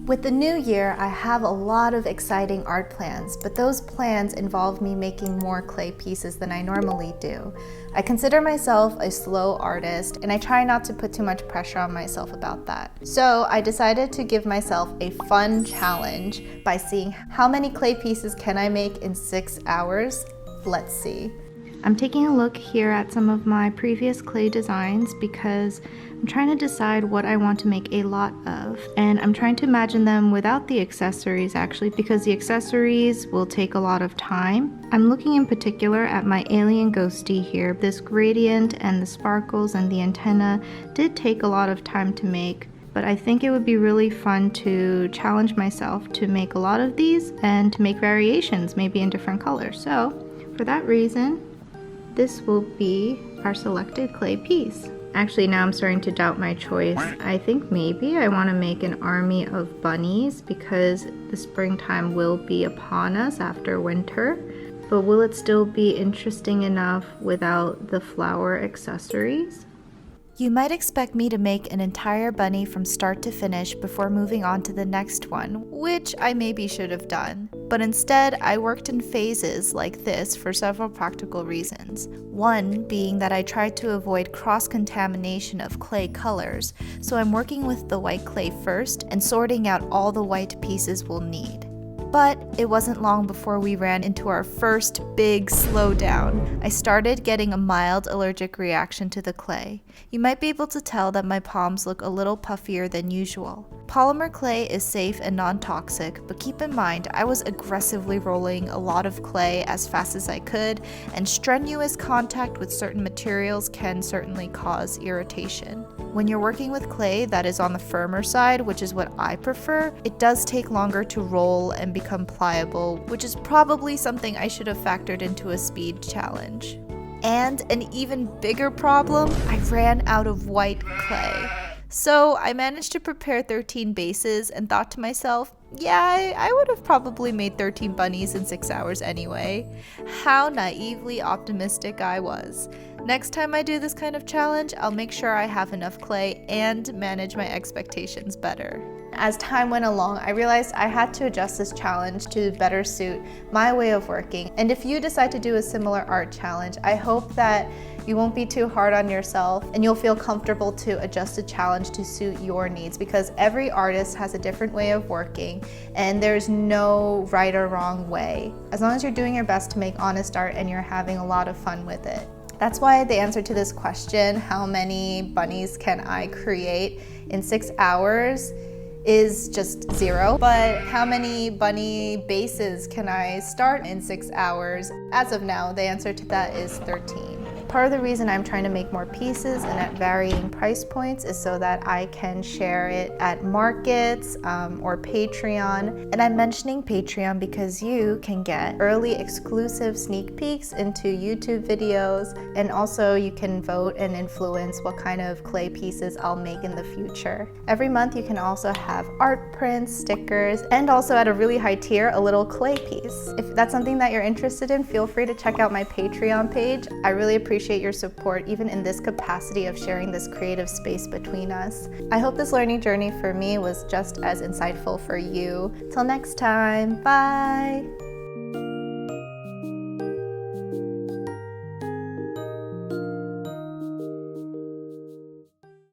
With the new year, I have a lot of exciting art plans, but those plans involve me making more clay pieces than I normally do. I consider myself a slow artist, and I try not to put too much pressure on myself about that. So I decided to give myself a fun challenge by seeing how many clay pieces can I make in 6 hours. Let's see. I'm taking a look here at some of my previous clay designs because I'm trying to decide what I want to make a lot of, and I'm trying to imagine them without the accessories actually, because the accessories will take a lot of time. I'm looking in particular at my alien ghosty here. This gradient and the sparkles and the antenna did take a lot of time to make, but I think it would be really fun to challenge myself to make a lot of these and to make variations, maybe in different colors. So for that reason, this will be our selected clay piece. Actually, now I'm starting to doubt my choice. I think maybe I want to make an army of bunnies because the springtime will be upon us after winter. But will it still be interesting enough without the flower accessories? You might expect me to make an entire bunny from start to finish before moving on to the next one, which I maybe should have done. But instead, I worked in phases like this for several practical reasons. One being that I tried to avoid cross-contamination of clay colors, so I'm working with the white clay first and sorting out all the white pieces we'll need. But it wasn't long before we ran into our first big slowdown. I started getting a mild allergic reaction to the clay. You might be able to tell that my palms look a little puffier than usual. Polymer clay is safe and non-toxic, but keep in mind I was aggressively rolling a lot of clay as fast as I could, and strenuous contact with certain materials can certainly cause irritation. When you're working with clay that is on the firmer side, which is what I prefer, it does take longer to roll and become pliable, which is probably something I should have factored into a speed challenge. And an even bigger problem, I ran out of white clay. So I managed to prepare 13 bases and thought to myself, yeah, I would have probably made 13 bunnies in 6 hours anyway. How naively optimistic I was. Next time I do this kind of challenge, I'll make sure I have enough clay and manage my expectations better. As time went along, I realized I had to adjust this challenge to better suit my way of working. And if you decide to do a similar art challenge, I hope that you won't be too hard on yourself and you'll feel comfortable to adjust a challenge to suit your needs, because every artist has a different way of working and there's no right or wrong way. As long as you're doing your best to make honest art and you're having a lot of fun with it. That's why the answer to this question, how many bunnies can I create in 6 hours, is just 0. But how many bunny bases can I start in 6 hours? As of now, the answer to that is 13. Part of the reason I'm trying to make more pieces and at varying price points is so that I can share it at markets or Patreon. And I'm mentioning Patreon because you can get early exclusive sneak peeks into YouTube videos, and also you can vote and influence what kind of clay pieces I'll make in the future. Every month you can also have art prints, stickers, and also at a really high tier, a little clay piece. If that's something that you're interested in, feel free to check out my Patreon page. I really appreciate your support, even in this capacity of sharing this creative space between us. I hope this learning journey for me was just as insightful for you. Till next time, bye!